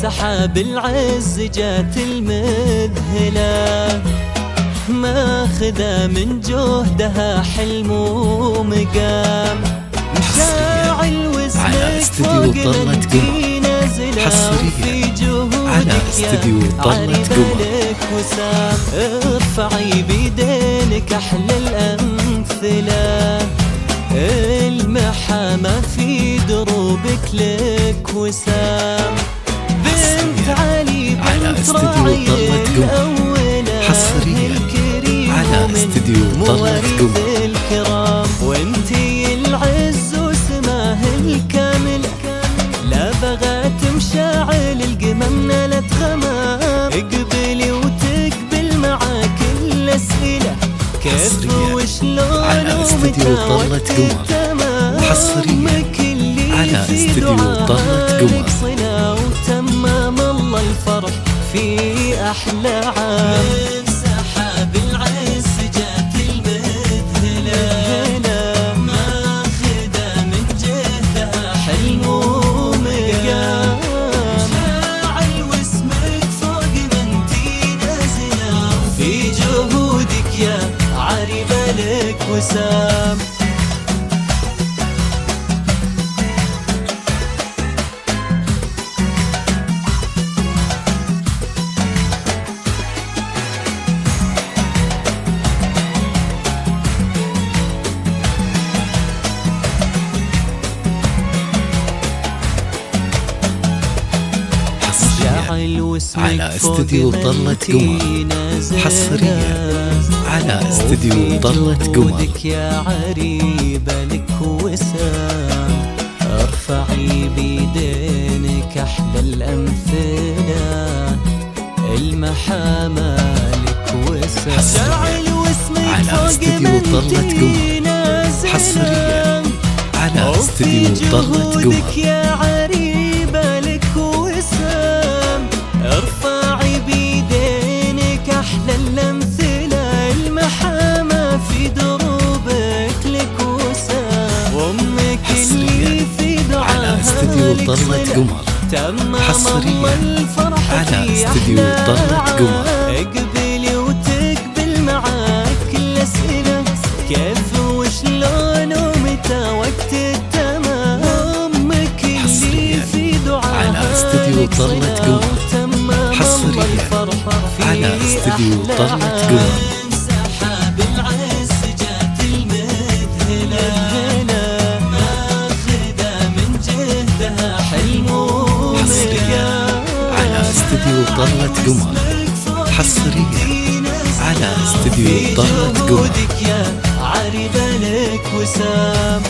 سحاب العز جات المذهلة، ماخذة من جهدها حلم ومقام، مشاعل واسمك فوق الدين نازلة، وفي جهودك يا عربالك وسام. ارفعي بيدينك أحلى الأمثلة، المحامة في دروبك لك وسام. بنت علي بنت راعي الأولى، الكريم من مواريث الكرام، وانتي العز وسماه الكامل، لا بغات مشاعل القمم نالت غمام. اقبلي وتقبل معاك الأسئلة، كيف وشلون ومتى وقت التمام. امك اللي في دعائك صلة، وتمام الله الفرح في أحلى عام. من سحاب العز جات المذهلة، ماخذة من جهدها حلم ومقام، مشاعل واسمك فوق منتي نازلة، وفي جهودك يا عربالك وسام. على استديو طلة قمر، حصريا على استديو طلة قمر. يا عريبة لك وسام، ارفعي بيدينك أحلى الأمثلة، المحامة لك وسام. على استديو طلة قمر، حصريا على استديو طلة قمر. يا عريبة لك وسام، ارفعي بيدينك أحلى الأمثلة، المحامة في دروبك لك وسام. وأمك اللي في دعاها على استديو طلة قمر، حصريا على استديو طلة قمر. اقبلي وتقبل معاك الأسئلة، كيف وشلون ومتى وقت التمام. امك اللي في دعاها على استديو طلة قمر، حصريا على استديو طلة قمر. سحاب العز جات المذهلة، ماخذة من جهدها حلم ومقام، على استديو طلة قمر، حصريا على استديو طلة قمر. يا عربالك وسام.